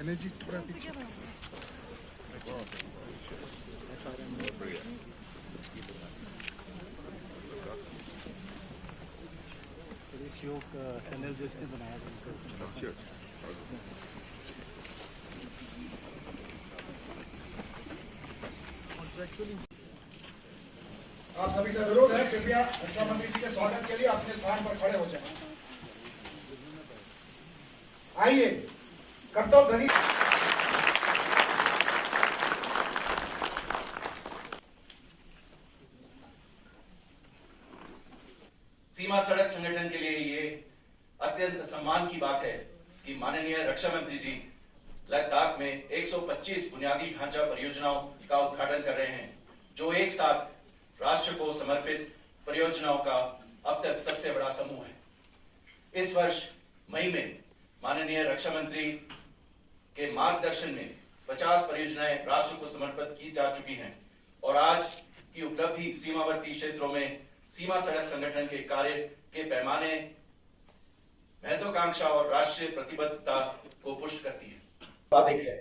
Energy थोड़ा पीछे इस योग टनल जिसने बनाया आप सभी से अनुरोध है, कृपया रक्षा मंत्री जी के स्वागत के लिए अपने स्थान पर खड़े हो जाएं। आइए कर्तव्य धनी सीमा सड़क संगठन के लिए ये अत्यंत सम्मान की बात है कि माननीय रक्षा मंत्री जी लद्दाख में 125 बुनियादी ढांचा परियोजनाओं का उद्घाटन कर रहे हैं, जो एक साथ राष्ट्र को समर्पित परियोजनाओं का अब तक सबसे बड़ा समूह है। इस वर्ष मई में माननीय रक्षा मंत्री के मार्गदर्शन में 50 परियोजनाएं राष्ट्र को समर्पित की जा चुकी हैं और आज की उपलब्धि सीमावर्ती क्षेत्रों में सीमा सड़क संगठन के कार्य के पैमाने, महत्वाकांक्षा और राष्ट्रीय प्रतिबद्धता को पुष्ट करती है। है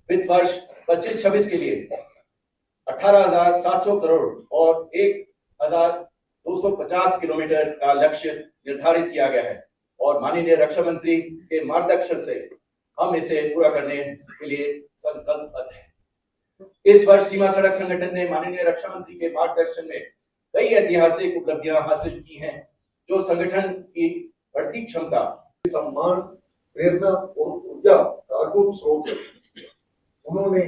वित्त वर्ष 25-26 के लिए 18,700 करोड़ और 1,250 किलोमीटर का लक्ष्य निर्धारित किया गया है और माननीय रक्षा मंत्री के मार्गदर्शन से हम इसे पूरा करने के लिए संकल्पबद्ध हैं। इस वर्ष सीमा सड़क संगठन ने माननीय रक्षा मंत्री के मार्गदर्शन में कई ऐतिहासिक उपलब्धियां हासिल की हैं, जो संगठन की बढ़ती क्षमता, सम्मान, प्रेरणा और ऊर्जा का अद्भुत स्रोत है। उन्होंने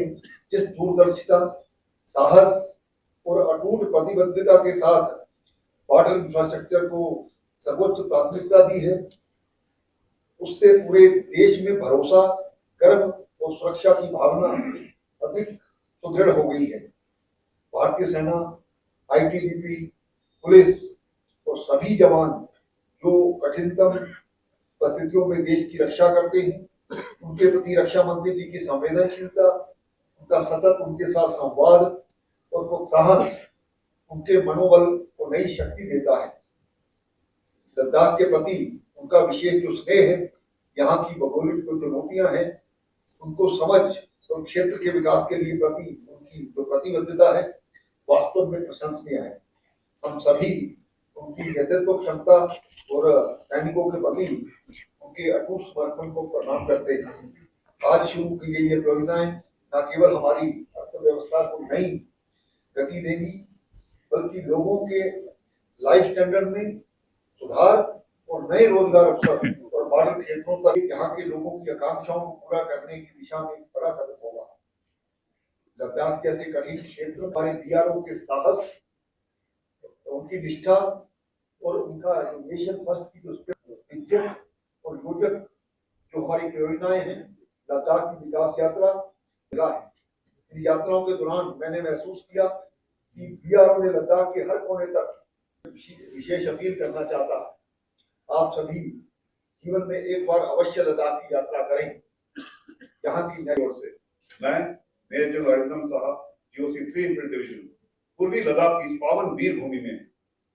जिस दूरदर्शिता, साहस और अटूट प्रतिबद्धता के साथ बॉर्डर इंफ्रास्ट्रक्चर को सर्वोच्च प्राथमिकता दी है, उससे पूरे देश में भरोसा, गर्व और सुरक्षा की भावना अधिक सुदृढ़ हो गई है। भारतीय सेना, आईटीबीपी, पुलिस और सभी जवान जो कठिनतम परिस्थितियों में देश की रक्षा करते हैं, उनके प्रति रक्षा मंत्री जी की संवेदनशीलता, उनका सतत उनके साथ संवाद और प्रोत्साहन उनके मनोबल को नई शक्ति देता है। लद्दाख के प्रति उनका विशेष जो स्नेह है, यहाँ की भौगोलिक जो चुनौतियां हैं उनको समझ और क्षेत्र के विकास के लिए प्रति उनकी जो प्रतिबद्धता है वास्तव में प्रशंसनीय है। हम सभी उनकी नेतृत्व क्षमता और सैनिकों के प्रति उनके अटूट समर्पण को प्रणाम करते हैं। आज शुरू की गई ये परियोजनाएं न केवल हमारी अर्थव्यवस्था को नई गति देगी, बल्कि लोगों के लाइफ स्टैंडर्ड में सुधार और नए रोजगार अवसर और बाहरी क्षेत्रों तक यहाँ के लोगों की आकांक्षाओं को पूरा करने की दिशा में एक बड़ा कदम होगा। लद्दाख जैसे कठिन क्षेत्र हमारे बीआरओ के साहस, उनकी निष्ठा और उनका नेशन फर्स्ट की जो विजन और योजक जो हमारी परियोजनाएं हैं, लद्दाख की विकास यात्रा मिला है। इन यात्राओं के दौरान मैंने महसूस किया कि बीआरओ ने लद्दाख के हर कोने तक विशेष अपील करना चाहता है। आप सभी जीवन में एक बार अवश्य लद्दाख की यात्रा करें। यहाँ की नई ओर से मैं major general Arindam Saha, GOC 3 infantry division, पूर्वी लद्दाख की इस पावन वीर भूमि में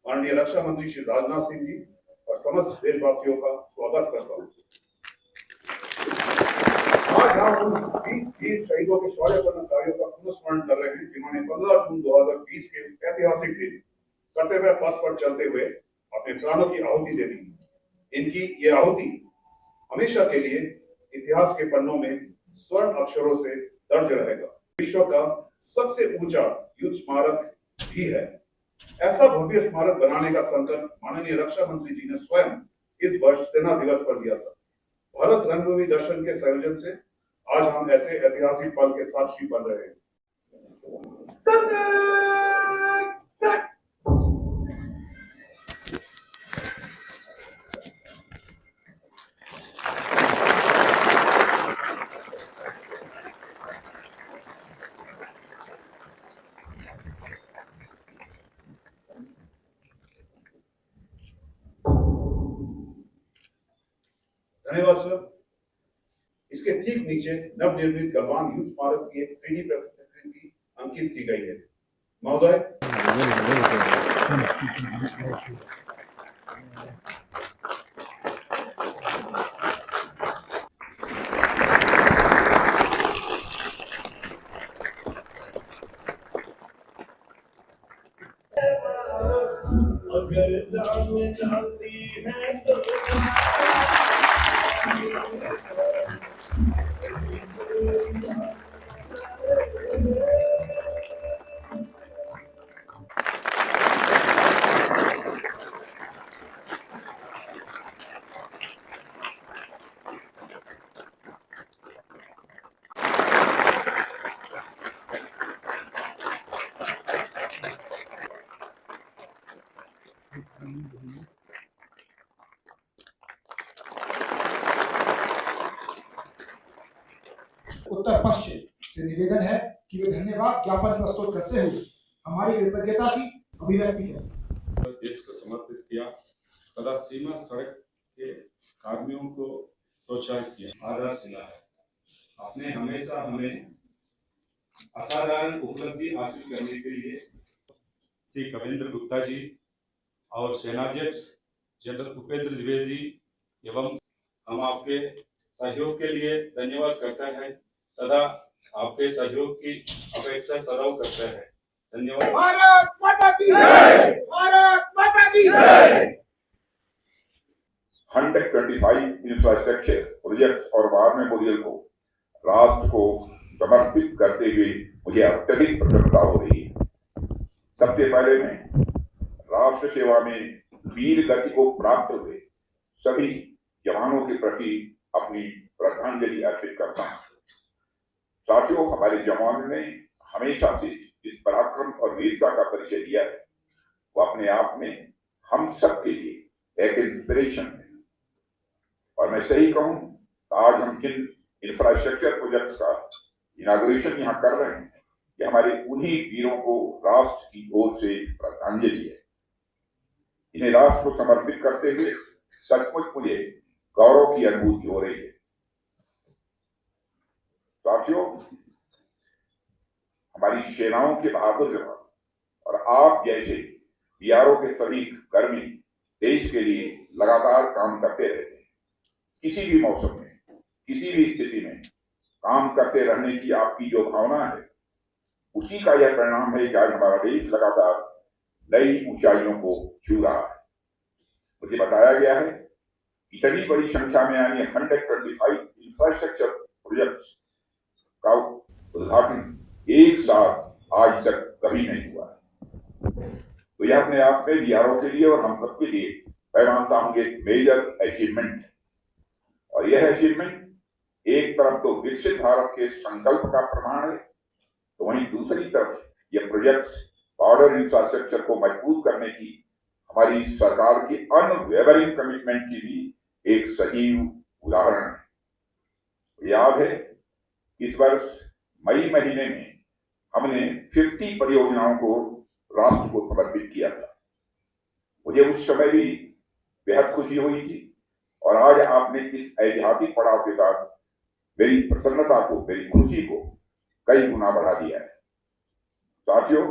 माननीय रक्षा मंत्री श्री राजनाथ सिंह जी और समस्त देशवासियों का स्वागत करता हूँ। आज हम उन 20 वीर शहीदों के शौर्यपूर्ण कार्यों का पुनस्मरण कर रहे हैं, जिन्होंने 15 जून 2020 के ऐतिहासिक दिन कर्तव्य पथ पर चलते हुए अपने प्राणों की आहुति दे दी। इनकी ये आहुति हमेशा के लिए इतिहास के पन्नों में स्वर्ण अक्षरों से दर्ज रहेगा। विश्व का सबसे ऊंचा युद्ध स्मारक भी है। ऐसा भव्य स्मारक बनाने का संकल्प माननीय रक्षा मंत्री जी ने स्वयं इस वर्ष सेना दिवस पर लिया था। भारत रंगभूमि दर्शन के संयोजन से आज हम ऐसे ऐतिहासिक पल के साक्षी बन रहे हैं। धन्यवाद सर। इसके ठीक नीचे नवनिर्मित गलवान युद्ध स्मारक की एक 3D प्रतिकृति अंकित की गई है। महोदय, अगर जान जाती है तो उत्तर पश्चिम से निवेदन है कि वे धन्यवाद ज्ञापन प्रस्तुत करते हुए हमारी कृतज्ञता की अभिव्यक्ति करें। देश को समर्पित किया तथा सीमा सड़क के कार्मिकों को प्रोत्साहित किया। आधारशिला है। आपने हमेशा हमें असाधारण उपलब्धि हासिल करने के लिए श्री कविंद्र गुप्ता जी और सेनाध्यक्ष जनरल उपेंद्र द्विवेदी एवं हम आपके सहयोग के लिए धन्यवाद करते हैं तथा आपके सहयोग की अपेक्षा सदैव करते हैं। धन्यवाद। भारत माता की जय! भारत माता की जय! 125 इंफ्रास्ट्रक्चर प्रोजेक्ट और वार मेमोरियल को राष्ट्र को समर्पित करते हुए मुझे अत्यधिक प्रसन्नता हो रही है। सबसे पहले मैं राष्ट्र सेवा में वीर गति को प्राप्त हुए सभी जवानों के प्रति अपनी श्रद्धांजलि अर्पित करता हूँ। साथियों, हमारे जवानों ने हमेशा से इस पराक्रम और वीरता का परिचय दिया है। वो अपने आप में हम सब के लिए एक इंस्पिरेशन है। और मैं सही कहूं, आज हम जिन इंफ्रास्ट्रक्चर प्रोजेक्ट्स का इनाग्रेशन यहाँ कर रहे हैं, ये हमारे उन्हीं वीरों को राष्ट्र की ओर से श्रद्धांजलि है। इन्हें राष्ट्र को समर्पित करते हुए सचमुच मुझे गौरव की अनुभूति हो रही है। साथियों, हमारी सेनाओं के बहादुर जवान और आप जैसे बीआरओ के सभी कर्मी देश के लिए लगातार काम करते रहते हैं। किसी भी मौसम में, किसी भी स्थिति में काम करते रहने की आपकी जो भावना है, उसी का यह परिणाम है कि आज हमारा देश लगातार नई ऊंचाइयों को छू रहा है। मुझे बताया गया है इतनी बड़ी संख्या में यानी 125 इंफ्रास्ट्रक्चर प्रोजेक्ट्स का उद्घाटन एक साथ आज तक कभी नहीं हुआ है। तो यह अपने आप में बीआरओ के लिए और हम सबके लिए मैं मानता हूं एक मेजर अचीवमेंट है। और यह अचीवमेंट एक तरफ तो विकसित भारत के संकल्प का प्रमाण है, तो वहीं दूसरी तरफ यह प्रोजेक्ट्स बॉर्डर इंफ्रास्ट्रक्चर को मजबूत करने की हमारी सरकार की अनवेवरिंग कमिटमेंट की भी एक सजीव उदाहरण है। याद है इस वर्ष मई महीने में हमने 50 परियोजनाओं को राष्ट्र को समर्पित किया था। मुझे उस समय भी बेहद खुशी हुई थी और आज आपने इस ऐतिहासिक पड़ाव के साथ मेरी प्रसन्नता को, मेरी खुशी को कई गुना बढ़ा दिया है। साथियों,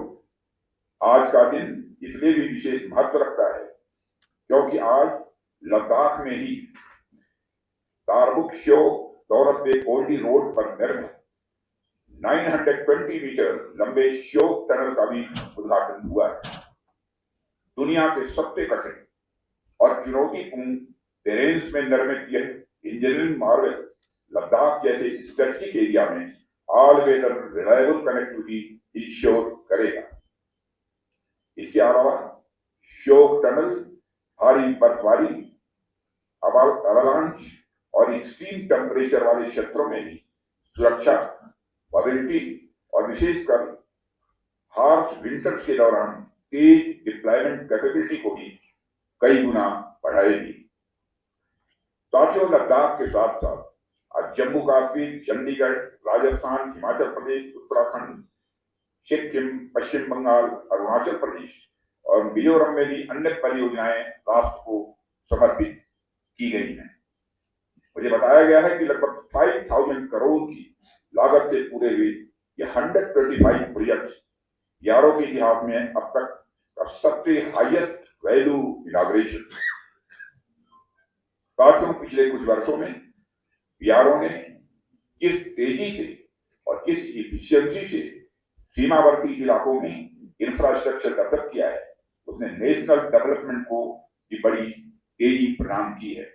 आज का दिन इसलिए भी विशेष महत्व रखता है क्योंकि आज लद्दाख में ही तारबुक श्योक दौरत कोल्डी रोड पर निर्मित 920 मीटर लंबे श्योक टनल का भी उद्घाटन हुआ है। दुनिया के सबसे कठिन और चुनौतीपूर्ण टेरेन्स में निर्मित यह इंजीनियरिंग मार्वल लद्दाख जैसे स्ट्रेटेजिक एरिया में all weather reliable connectivity ensure करेगा। इसके अलावा श्योक टनल भारी बर्फबारी, अवलांच और एक्सट्रीम टेम्परेचर वाले क्षेत्रों में भी सुरक्षा, मोबिलिटी और विशेषकर हार्श विंटर्स के दौरान तेज डिप्लॉयमेंट कैपेबिलिटी को भी कई गुना बढ़ाएगी। साथियों, लद्दाख के साथ साथ आज जम्मू कश्मीर, चंडीगढ़, राजस्थान, हिमाचल प्रदेश, उत्तराखंड, सिक्किम, पश्चिम बंगाल, अरुणाचल प्रदेश और मिजोरम में भी अन्य परियोजनाएं राष्ट्र को समर्पित की गई हैं। मुझे बताया गया है कि लगभग 5000 करोड़ की लागत से पूरे हुए ये 125 प्रोजेक्ट्स बीआरओ के इतिहास में अब तक का सबसे हाईएस्ट वैल्यू इनॉग्रेशन। साथियों, पिछले कुछ वर्षों में बीआरओ ने किस तेजी से और किस इफिशियंसी से सीमावर्ती इलाकों में इंफ्रास्ट्रक्चर डेवलप किया है, उसने नेशनल डेवलपमेंट को भी बड़ी तेजी प्रदान की है।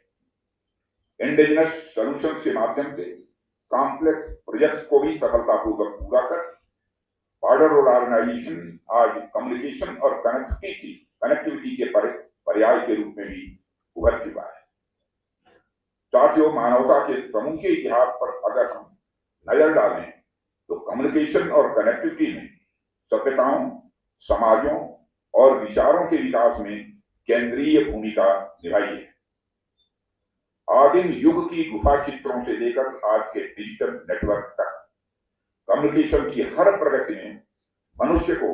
इंडिजिनस सॉल्यूशंस के माध्यम से कॉम्प्लेक्स प्रोजेक्ट्स को भी सफलतापूर्वक पूरा कर बॉर्डर रोड ऑर्गेनाइजेशन आज कम्युनिकेशन और कनेक्टिविटी के पर्याय के रूप में भी उभर चुका है। साथियों, मानवता के समूचे इतिहास पर अगर हम नजर डालें तो कम्युनिकेशन और कनेक्टिविटी ने सभ्यताओं, समाजों और विचारों के विकास में केंद्रीय भूमिका निभाई है। आदिम युग की गुफा चित्रों से लेकर आज के डिजिटल नेटवर्क तक कम्युनिकेशन की हर प्रगति ने मनुष्य को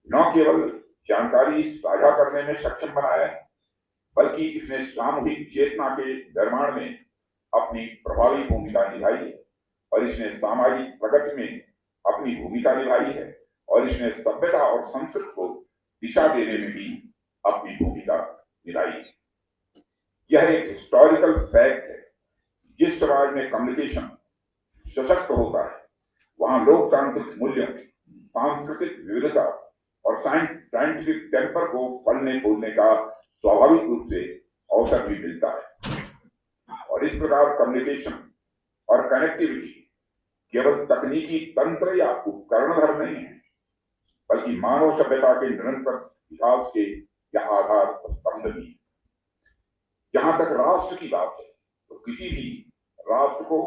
न केवल जानकारी साझा करने में सक्षम बनाया है, बल्कि इसने सामूहिक चेतना के निर्माण में अपनी प्रभावी भूमिका निभाई है और इसने सामाजिक प्रगति में अपनी भूमिका निभाई है और इसने सभ्यता और संस्कृति को दिशा देने में भी अपनी भूमिका निभाई है। यह एक हिस्टोरिकल फैक्ट है। जिस समाज में कम्युनिकेशन सशक्त होता है, वहां लोकतांत्रिक मूल्यों, सांस्कृतिक विविधता और साइंटिफिक टेम्पर को फलने फूलने का स्वाभाविक रूप से अवसर भी मिलता है। और इस प्रकार कम्युनिकेशन और कनेक्टिविटी केवल तकनीकी तंत्र या उपकरण भर नहीं है, बल्कि मानव सभ्यता के निरंतर विकास के यह आधार स्तंभ भी है। जहां तक राष्ट्र की बात है, तो किसी भी राष्ट्र को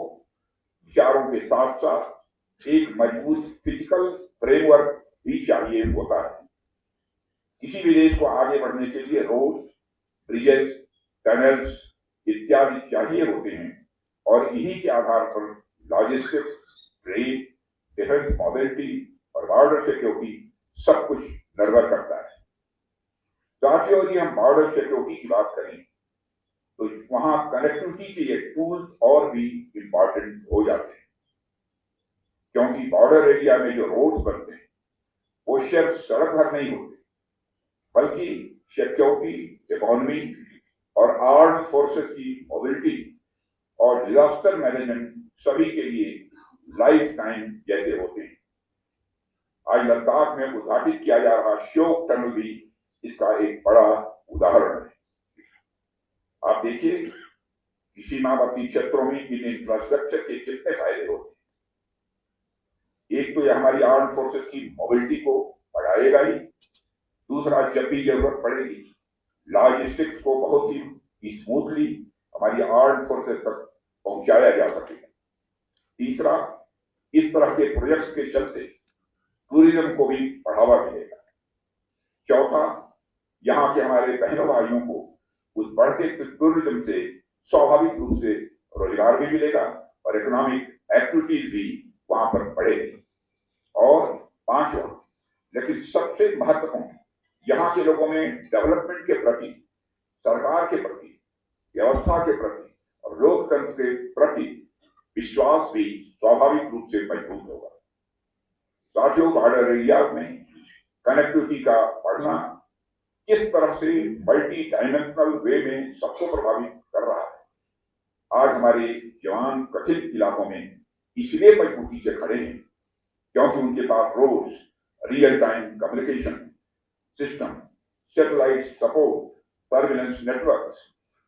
विचारों के साथ साथ एक मजबूत फिजिकल फ्रेमवर्क भी चाहिए होता है। किसी भी देश को आगे बढ़ने के लिए रोड, ब्रिजेस, टनल्स इत्यादि चाहिए होते हैं और इन्हीं के आधार पर लॉजिस्टिक्स, ट्रेड, डिफेंस मोबिलिटी और बॉर्डर सिक्योरिटी सब कुछ निर्भर करता है। साथियों, यदि हम बॉर्डर सिक्योरिटी की बात करें तो वहां कनेक्टिविटी के ये टूल्स और भी इंपॉर्टेंट हो जाते हैं, क्योंकि बॉर्डर एरिया में जो रोड्स बनते हैं वो सिर्फ सड़क भर नहीं होते, बल्कि सिक्योरिटी, इकोनॉमी और आर्म्ड फोर्सेस की मोबिलिटी और डिजास्टर मैनेजमेंट सभी के लिए लाइफ टाइम जैसे होते हैं। आज लद्दाख में उद्घाटित किया जा रहा श्योक टनल भी इसका एक बड़ा उदाहरण है। आप देखिए कि सीमावर्ती क्षेत्रों में इन इंफ्रास्ट्रक्चर के कितने फायदे होते हैं। एक तो यह हमारी आर्म्ड फोर्सेस की मोबिलिटी को बढ़ाएगा ही, दूसरा जब भी जरूरत पड़ेगी लॉजिस्टिक्स को बहुत ही स्मूथली हमारी आर्म्ड फोर्सेस तक पहुंचाया जा सकेगा। तीसरा, इस तरह के प्रोजेक्ट्स के चलते टूरिज्म को भी बढ़ावा मिलेगा। चौथा, यहाँ के हमारे बहनों भाइयों को उस बढ़ते टूरिज्म से स्वाभाविक रूप से रोजगार भी मिलेगा और इकोनॉमिक एक्टिविटीज भी वहां पर बढ़ेगी। और पांचवा, लेकिन सबसे महत्वपूर्ण, यहाँ के लोगों में डेवलपमेंट के प्रति, सरकार के प्रति, व्यवस्था के प्रति और लोकतंत्र के प्रति विश्वास भी स्वाभाविक रूप से मजबूत होगा। साथियों, बॉर्डर एरिया में कनेक्टिविटी का बढ़ना किस तरह से मल्टी डायमेंशनल वे में सबको प्रभावित कर रहा है। आज हमारे जवान कठिन इलाकों में इसलिए मजबूती से खड़े हैं क्योंकि उनके पास roads, real time communication system, satellite support, surveillance networks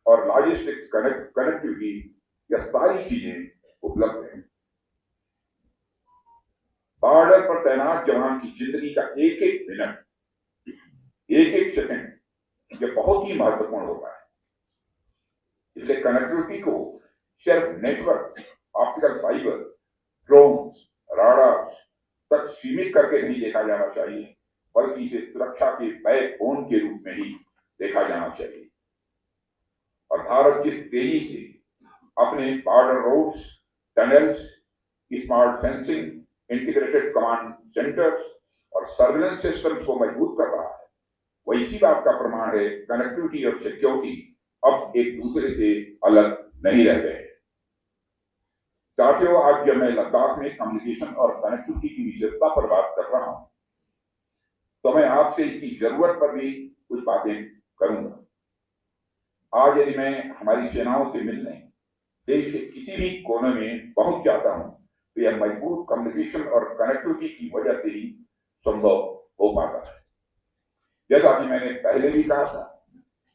और लॉजिस्टिक्स कनेक्टिविटी, यह सारी चीजें उपलब्ध हैं। बॉर्डर पर तैनात जवान की जिंदगी का एक एक मिनट, एक एक सेकंड ये बहुत ही महत्वपूर्ण होता है। इसलिए कनेक्टिविटी को सिर्फ नेटवर्क, ऑप्टिकल फाइबर, ड्रोन्स, राडार्स तक सीमित करके नहीं देखा जाना चाहिए, बल्कि इसे सुरक्षा के बैकबोन के रूप में ही देखा जाना चाहिए। और भारत जिस तेजी से अपने border roads, tunnels, smart fencing, integrated command centres और सर्विलेंस सिस्टम्स को मजबूत कर रहा है, वह इसी बात का प्रमाण है कनेक्टिविटी और सिक्योरिटी अब एक दूसरे से अलग नहीं रह गए। साथियों, आज जब मैं लद्दाख में कम्युनिकेशन और कनेक्टिविटी की विशेषता पर बात कर रहा हूं तो मैं आपसे इसकी जरूरत पर भी कुछ बातें करूंगा। आज यदि मैं हमारी सेनाओं से मिलने देश के किसी भी कोने में पहुंच जाता हूं तो यह मजबूत कम्युनिकेशन और कनेक्टिविटी की वजह से ही संभव हो पाता है। जैसा कि मैंने पहले भी कहा था,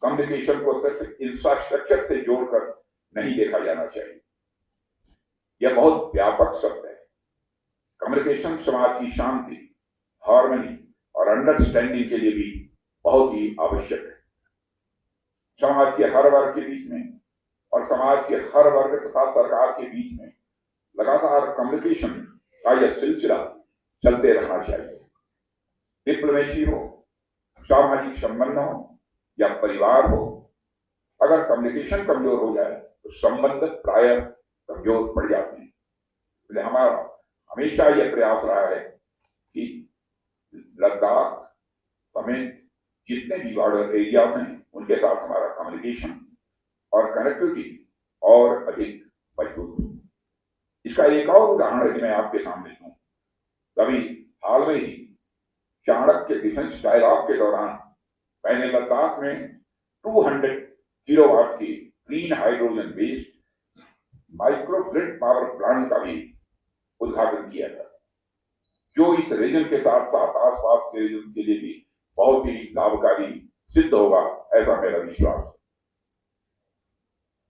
कम्युनिकेशन को सिर्फ इंफ्रास्ट्रक्चर से जोड़कर नहीं देखा जाना चाहिए। यह बहुत व्यापक शब्द है। कम्युनिकेशन समाज की शांति, हार्मनी और अंडरस्टैंडिंग के लिए भी बहुत ही आवश्यक है। समाज के हर वर्ग के बीच में और समाज के हर वर्ग तथा सरकार के बीच में लगातार कम्युनिकेशन का यह सिलसिला चलते रहना चाहिए। डिप्लोमेसी हो, सामाजिक संबंध हो या परिवार हो, अगर कम्युनिकेशन कमजोर हो जाए तो संबंध प्रायः कमजोर पड़ जाते हैं। इसलिए हमारा हमेशा यह प्रयास रहा है कि लद्दाख समेत जितने भी बॉर्डर एरियाज हैं उनके साथ हमारा कम्युनिकेशन और कनेक्टिविटी और अधिक मजबूत हो। इसका एक और उदाहरण है मैं आपके सामने दूं। कभी हाल में ही चाणक्य के डिफेंस डायलॉग के दौरान मैंने लद्दाख में 200 किलोवाट की green hydrogen based microgrid power plant का भी उद्घाटन किया था, जो इस रीजन के साथ साथ आसपास के रीजन के लिए भी बहुत ही लाभकारी सिद्ध होगा, ऐसा मेरा विश्वास है।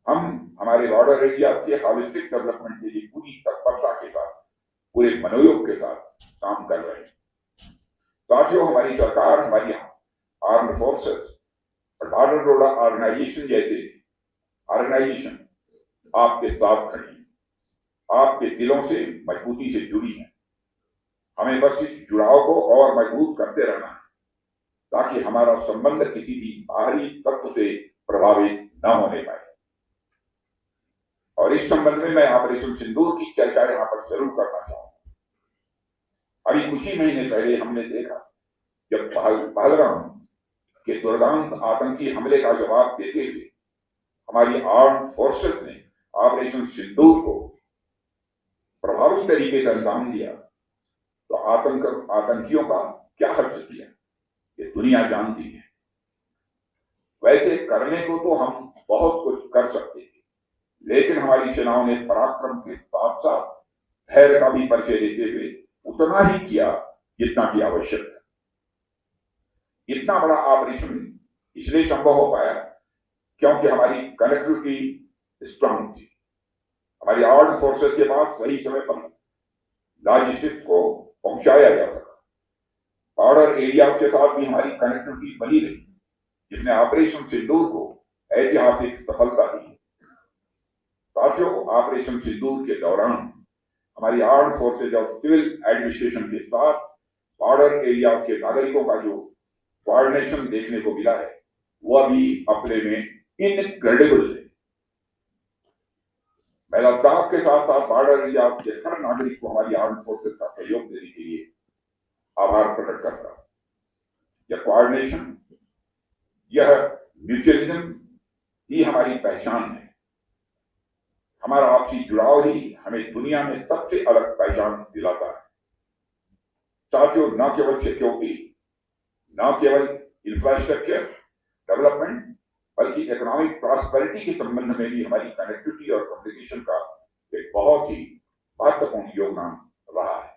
हम हमारे बॉर्डर एरिया के हॉलिस्टिक डेवलपमेंट के लिए पूरी तत्परता के साथ, पूरे मनोयोग के साथ काम कर रहे हैं। साथियों, हमारी सरकार, हमारी आर्म्ड फोर्सेस और बॉर्डर रोड ऑर्गेनाइजेशन जैसे ऑर्गेनाइजेशन आपके साथ खड़ी हैं, आपके दिलों से मजबूती से जुड़ी हैं। हमें बस इस जुड़ाव को और मजबूत करते रहना है ताकि हमारा संबंध किसी भी बाहरी तत्व से प्रभावित न होने पाए। और इस संबंध में मैं ऑपरेशन सिंदूर की चर्चा यहां पर जरूर करना चाहूंगा। अभी कुछ ही महीने पहले हमने देखा जब पहलगाम के दुर्दांत आतंकी हमले का जवाब देते हुए हमारी आर्म्ड फोर्सेस ने ऑपरेशन सिंदूर को प्रभावी तरीके से अंजाम दिया, तो आतंकियों का क्या हर्ष किया ये दुनिया जानती है। वैसे करने को तो हम बहुत कुछ कर सकते थे, लेकिन हमारी सेनाओं ने पराक्रम के साथ साथ धैर्य का भी परिचय देते हुए उतना ही किया जितना कि आवश्यक था। इतना बड़ा ऑपरेशन इसलिए संभव हो पाया क्योंकि हमारी कनेक्टिविटी स्ट्रांग थी। हमारी आर्म्ड फोर्सेस के पास सही समय पर लॉजिस्टिक्स को पहुंचाया जा सका। बॉर्डर एरिया के साथ भी हमारी कनेक्टिविटी बनी रही, जिसने ऑपरेशन सिंदूर को ऐतिहासिक सफलता दी। साथियों, ऑपरेशन सिंदूर के दौरान हमारी आर्म्ड फोर्सेज और सिविल एडमिनिस्ट्रेशन के साथ बॉर्डर एरिया के नागरिकों का जो कोऑर्डिनेशन देखने को मिला है वह भी अपने में इनक्रेडिबल है। मैं लद्दाख के साथ साथ बॉर्डर एरिया के हर नागरिक को हमारी आर्म्ड फोर्सेज का सहयोग देने के लिए आभार प्रकट करता हूं। यह कोऑर्डिनेशन, यह म्यूचुअलिज्म ही हमारी पहचान है। हमारा आपसी जुड़ाव ही हमें दुनिया में सबसे अलग पहचान दिलाता है। साथियों, न केवल सिक्योरिटी, न केवल इंफ्रास्ट्रक्चर डेवलपमेंट, बल्कि इकोनॉमिक प्रॉस्पेरिटी के संबंध में भी हमारी कनेक्टिविटी और कम्युनिकेशन का एक बहुत ही महत्वपूर्ण योगदान रहा है।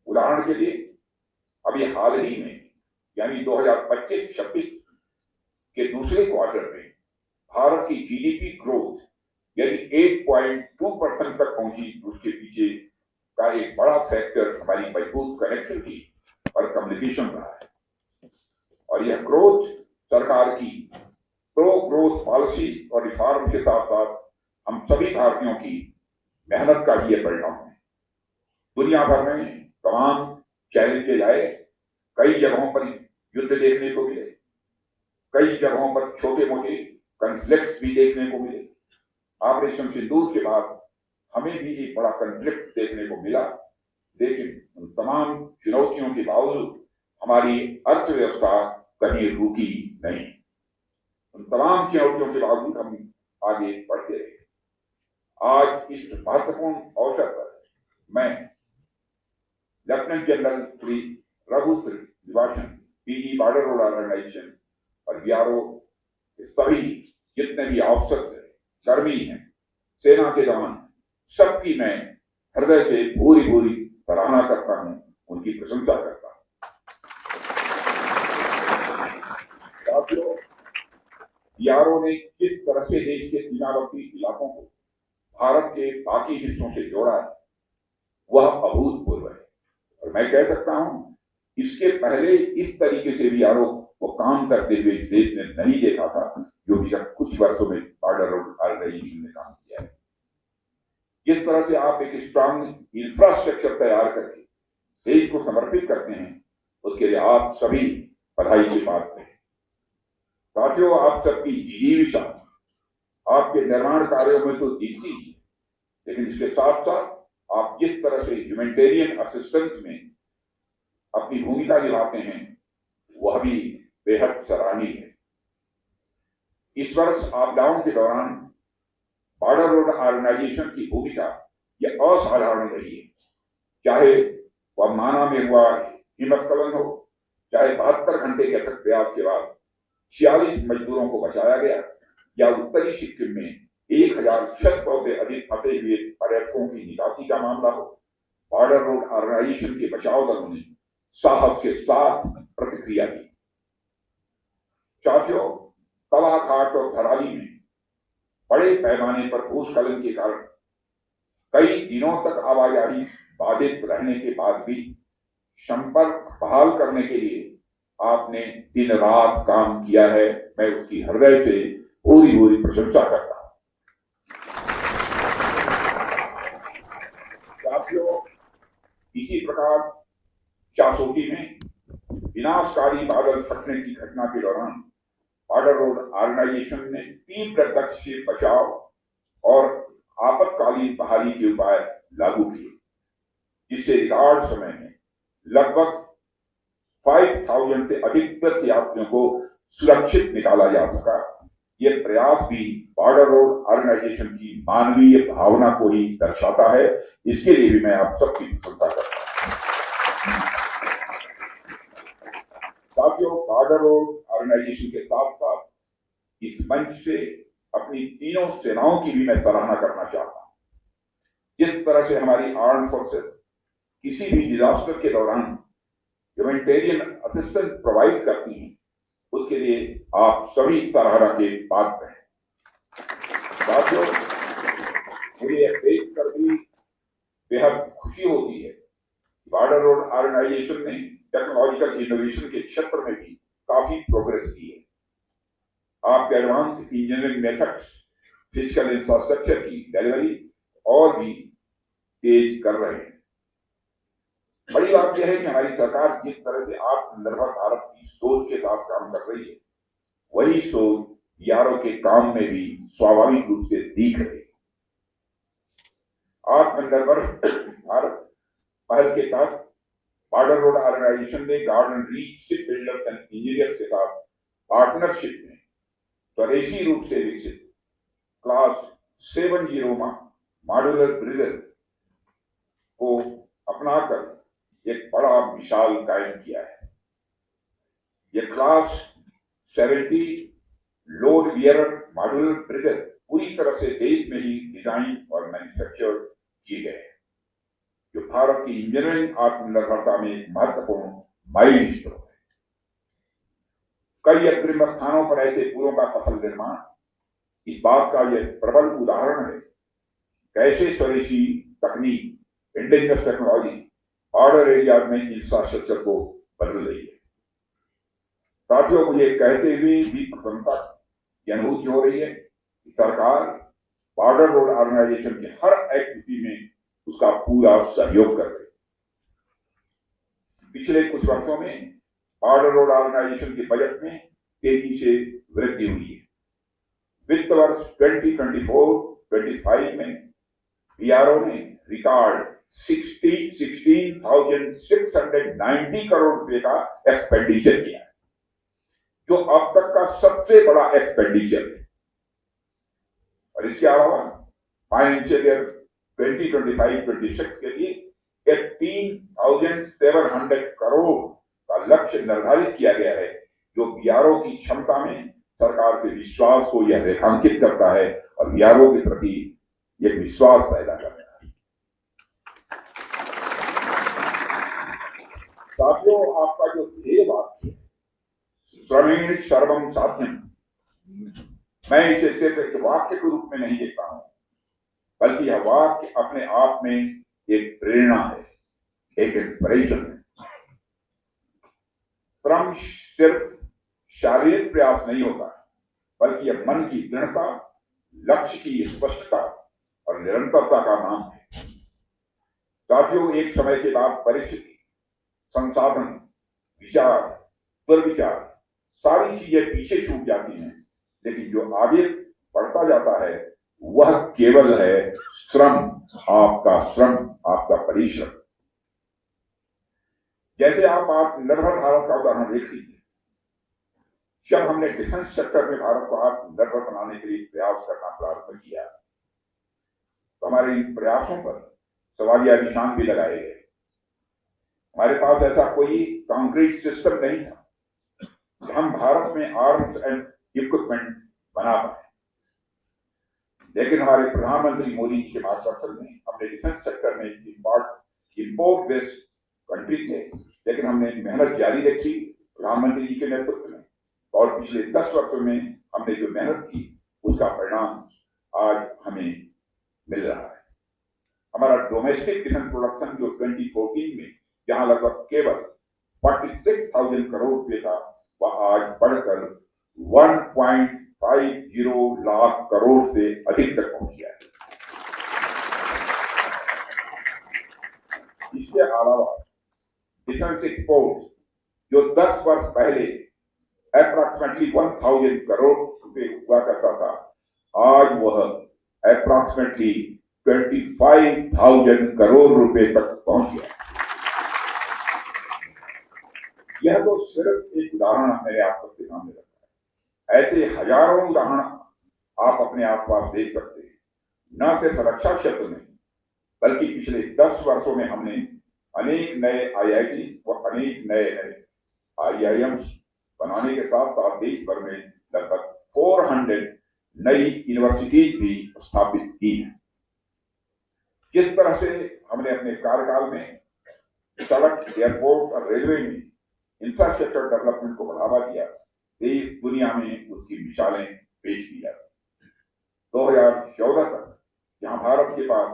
उदाहरण के लिए अभी हाल ही में यानी 2025-26 के दूसरे क्वार्टर में भारत की जीडीपी ग्रोथ यानी 8.2% तक पहुंची। उसके पीछे का एक बड़ा फैक्टर हमारी मजबूत कनेक्टिविटी और कम्युनिकेशन रहा है। और यह ग्रोथ सरकार की प्रो ग्रोथ पॉलिसी और रिफॉर्म के साथ साथ हम सभी भारतीयों की मेहनत का ही यह परिणाम है। दुनिया भर में तमाम चैलेंजेज आए, कई जगहों पर युद्ध देखने को मिले, कई जगहों पर छोटे मोटे कॉन्फ्लिक्ट्स भी देखने को मिले। ऑपरेशन सिंदूर के बाद हमें भी एक बड़ा कॉन्फ्लिक्ट देखने को मिला, लेकिन उन तमाम चुनौतियों के बावजूद हमारी अर्थव्यवस्था कहीं रुकी नहीं। उन तमाम चुनौतियों के बावजूद हम आगे बढ़ते रहे। आज इस महत्वपूर्ण अवसर पर मैं lieutenant general Shri Raghu Srinivasan, PG border road organisation और बीआरओ के सभी जितने भी ऑफिसर्स हैं, कर्मी हैं, सेना के जवान, सबकी मैं हृदय से भूरी भूरी सराहना करता हूं, उनकी प्रशंसा करता हूं। साथियों, बीआरओ ने किस तरह से देश के सीमावर्ती इलाकों को भारत के बाकी हिस्सों से जोड़ा है वह अभूतपूर्व है। और मैं कह सकता हूं इसके पहले इस तरीके से बीआरओ को काम करते हुए इस देश ने नहीं देखा था जो विगत कुछ वर्षों में बॉर्डर रोड ऑर्गेनाइजेशन ने काम किया है। जिस तरह से आप एक स्ट्रांग इंफ्रास्ट्रक्चर तैयार करके देश को समर्पित करते हैं, उसके लिए आप सभी बधाई के पात्र हैं। साथियों, आप सबकी जिजीविषा आपके निर्माण कार्यों में तो दिखती ही, लेकिन इसके साथ साथ आप जिस तरह से ह्यूमैनिटेरियन असिस्टेंस में अपनी भूमिका निभाते हैं वह भी बेहद सराहनीय है। इस वर्ष आपदाओं के दौरान बॉर्डर रोड ऑर्गेनाइजेशन की भूमिका यह असाधारण रही है। चाहे वह माना में हुआ हिमस्खलन हो, चाहे 72 घंटे के अथक प्रयास के बाद 46 मजदूरों को बचाया गया, या उत्तरी सिक्किम में 1600 से अधिक फंसे हुए पर्यटकों की निकासी का मामला हो, बॉर्डर रोड ऑर्गेनाइजेशन के बचाव दलों ने साहस के साथ प्रतिक्रिया दी। साथियों, कलाघाट और थराली में बड़े पैमाने पर भूस्खलन के कारण कई दिनों तक आवाजाही बाधित रहने के बाद भी संपर्क बहाल करने के लिए आपने दिन रात काम किया है। मैं उसकी हृदय से पूरी पूरी प्रशंसा करता हूं। साथियों, इसी प्रकार चासोटी में विनाशकारी बादल फटने की घटना के दौरान बॉर्डर रोड ऑर्गेनाइजेशन ने तीव्र गति से बचाव और आपातकालीन बहाली के उपाय लागू किए, जिससे रिकॉर्ड समय में लगभग 5000 से अधिक तीर्थ यात्रियों को सुरक्षित निकाला जा सका। ये प्रयास भी बॉर्डर रोड ऑर्गेनाइजेशन की मानवीय भावना को ही दर्शाता है। इसके लिए भी मैं आप सबकी प्रशंसा करता हूं। साथियों, बॉर्डर रोड ऑर्गेनाइजेशन के साथ साथ इस मंच से अपनी तीनों सेनाओं की भी मैं सराहना करना चाहता हूं। जिस तरह से हमारी आर्म फोर्सेस किसी भी डिजास्टर के दौरान ह्यूमैनिटेरियन असिस्टेंस प्रोवाइड करती हैं, उसके लिए आप सभी सराहना के पात्र हैं। साथियों, मुझे यह देखकर भी बेहद खुशी होती है कि बॉर्डर रोड ऑर्गेनाइजेशन ने टेक्नोलॉजिकल इनोवेशन के क्षेत्र में भी काफी प्रोग्रेस की है। आपके advance engineering methods physical infrastructure की डिलीवरी और भी तेज कर रहे हैं। बड़ी बात यह है कि हमारी सरकार जिस तरह से आत्मनिर्भर भारत की सोच के साथ काम कर रही है, वही सोच बीआरओ के काम में भी स्वाभाविक रूप से दिख रही है। आत्मनिर्भर भारत पहल के तहत बॉर्डर रोड ऑर्गेनाइजेशन ने garden reach ship builders and engineers के साथ पार्टनरशिप में स्वदेशी रूप से विकसित क्लास 70 मॉड्यूलर ब्रिजेस को अपनाकर एक बड़ा मिसाल कायम किया है। ये class 70 load bearer modular bridges पूरी तरह से देश में ही डिजाइन और मैन्युफैक्चर किए गए हैं, जो भारत की इंजीनियरिंग आत्मनिर्भरता में एक महत्वपूर्ण माइलस्टोन है। कई अग्रिम स्थानों पर ऐसे पुलों का सफल निर्माण इस बात का यह प्रबल उदाहरण है कैसे स्वदेशी तकनीक इंडिजिनस टेक्नोलॉजी बॉर्डर एरिया में इंफ्रास्ट्रक्चर को बदल रही है। साथियों, मुझे कहते हुए भी प्रसन्नता की अनुभूति हो रही है कि सरकार बॉर्डर रोड ऑर्गेनाइजेशन के हर एक्टिविटी में उसका पूरा सहयोग कर रही है। पिछले कुछ वर्षों में बॉर्डर रोड ऑर्गेनाइजेशन के बजट में तेजी से वृद्धि हुई है। वित्त वर्ष 2024-25 में बीआरओ ने रिकॉर्ड 16,690 करोड़ रुपए का एक्सपेंडिचर किया है, जो अब तक का सबसे बड़ा एक्सपेंडिचर है। और इसके अलावा फाइनेंशियल ईयर 2025-26 के लिए 18,700 करोड़ का लक्ष्य निर्धारित किया गया है, जो बीआरओ की क्षमता में सरकार के विश्वास को यह रेखांकित करता है और बीआरओ के प्रति एक विश्वास पैदा करता है। साथियों, आपका जो ध्येय वाक्य है श्रमेण सर्वम साध्यम, मैं इसे सिर्फ एक वाक्य के रूप में नहीं देखता हूं, बल्कि यह वाक्य अपने आप में एक प्रेरणा है, एक इंस्पिरेशन है। श्रम सिर्फ शारीरिक प्रयास नहीं होता, बल्कि यह मन की दृढ़ता, लक्ष्य की स्पष्टता और निरंतरता का नाम है। साथियों, एक समय के बाद परिस्थिति, संसाधन, विचार, दुर्विचार, सारी चीजें पीछे छूट जाती हैं, लेकिन जो आगे बढ़ता जाता है वह केवल है श्रम, आपका परिश्रम। जैसे आप आत्मनिर्भर भारत का उदाहरण देख लीजिए। जब हमने डिफेंस सेक्टर में भारत को आत्मनिर्भर बनाने के लिए प्रयास करना प्रारंभ किया, तो हमारे इन प्रयासों पर सवालिया निशान भी लगाए गए। हमारे पास ऐसा कोई कंक्रीट सिस्टम नहीं था कि हम भारत में आर्म्स एंड इक्विपमेंट बना पाए, लेकिन हमारे प्रधानमंत्री मोदी जी के मार्गदर्शन में हमने डिफेंस सेक्टर में इंपोर्ट बेस्ड कंट्री थे, लेकिन हमने मेहनत जारी रखी प्रधानमंत्री जी के नेतृत्व में, और पिछले 10 वर्षों में हमने जो मेहनत की उसका परिणाम आज हमें मिल रहा है। हमारा डोमेस्टिक डिफेंस प्रोडक्शन जो 2014 में जहां लगभग केवल 46,000 करोड़ रुपए था, वह आज बढ़कर 1.50 लाख करोड़ से अधिक तक पहुंच गया है। इसके अलावा डिफेंस एक्सपोर्ट जो 10 वर्ष पहले अप्रॉक्सिमेटली 1,000 करोड़ रुपए हुआ करता था, आज वह अप्रॉक्सीमेटली 25,000 करोड़ रुपए तक पहुंच गया। यह तो सिर्फ एक उदाहरण मैंने आप सबके सामने रखा है। ऐसे हजारों उदाहरण आप अपने आसपास देख सकते हैं। न सिर्फ रक्षा क्षेत्र में, बल्कि पिछले 10 वर्षों में हमने अनेक नए IIT और अनेक नए IIMs बनाने के साथ साथ देश भर में लगभग 400 नई यूनिवर्सिटीज भी स्थापित की हैं। जिस तरह से हमने अपने कार्यकाल में सड़क, एयरपोर्ट और रेलवे में इंफ्रास्ट्रक्चर डेवलपमेंट को बढ़ावा दिया, देश दुनिया में उसकी मिसालें पेश की जाती। 2014 तक जहां भारत के पास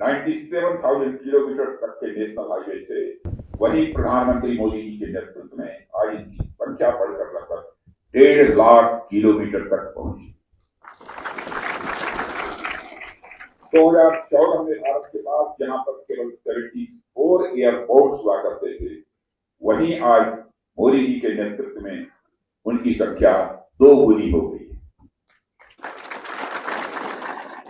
97,000 किलोमीटर तक के नेशनल हाईवे थे, वहीं प्रधानमंत्री मोदी जी के नेतृत्व में आज इनकी संख्या बढ़कर लगभग 1.5 लाख किलोमीटर तक पहुंची। 2014 में भारत के पास जहां पर केवल 74 एयरपोर्ट्स हुआ करते थे, वहीं आज मोदी जी के नेतृत्व में उनकी संख्या 2 गुनी हो गई।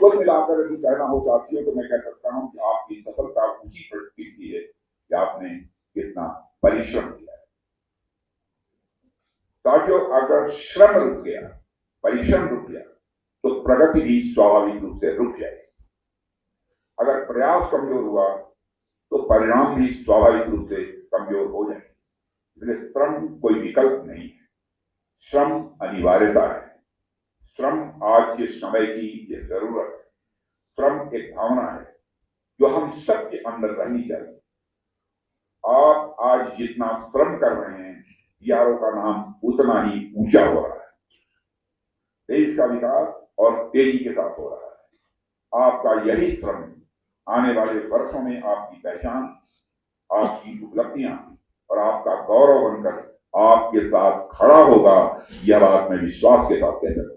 कुल मिलाकर यदि कहना हो साथियों तो मैं कह सकता हूं कि आपकी सफलता उसी पर टिकती है कि आपने कितना परिश्रम किया है। साथियों, अगर श्रम रुक गया, परिश्रम रुक गया, तो प्रगति भी स्वाभाविक रूप से रुक जाएगी। अगर प्रयास कमजोर हुआ तो परिणाम भी स्वाभाविक रूप से कमजोर हो जाएंगे। इसलिए श्रम कोई विकल्प नहीं है, श्रम अनिवार्यता है। श्रम आज के समय की यह जरूरत है। श्रम एक भावना है जो हम सबके अंदर रहनी चाहिए। आप आज जितना श्रम कर रहे हैं, यारों का नाम उतना ही ऊंचा हो रहा है। देश का विकास और तेजी के साथ हो रहा है। आपका यही श्रम आने वाले वर्षों में आपकी पहचान, आपकी उपलब्धियां और आपका गौरव बनकर आपके साथ खड़ा होगा। यह बात मैं विश्वास के साथ कह सकता हूं।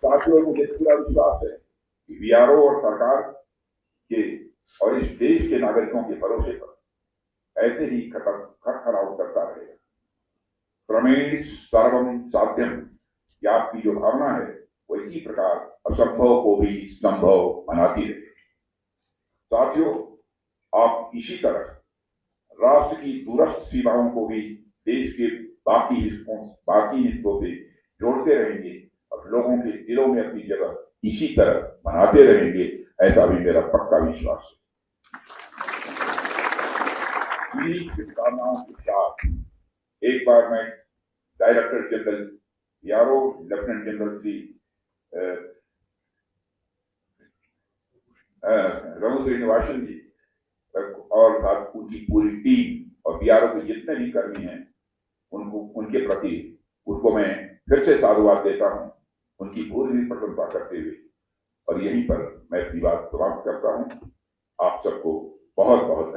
साथियों, मुझे पूरा विश्वास है कि VRO और सरकार के और इस देश के नागरिकों के भरोसे पर ऐसे ही खड़खड़ाव करता रहेगा। क्रमेण सर्वम साध्यम, यह आपकी जो भावना है वो इसी प्रकार असंभव को भी संभव बनाती रहे। साथियों, आप इसी तरह राष्ट्र की दूरस्थ सीमाओं को भी देश के बाकी हिस्सों से जोड़ते रहेंगे और लोगों के दिलों में अपनी जगह इसी तरह बनाते रहेंगे, ऐसा भी मेरा पक्का विश्वास है। इन्हीं शुभकामनाओं के साथ एक बार मैं director general VRO lieutenant general Shri Raghu Srinivasan ji और साथ उनकी पूरी टीम और VRO के जितने भी कर्मी हैं, उनके प्रति उनको मैं फिर से साधुवाद देता हूं, उनकी पूरी प्रशंसा करते हुए, और यहीं पर मैं अपनी बात समाप्त करता हूं। आप सबको बहुत बहुत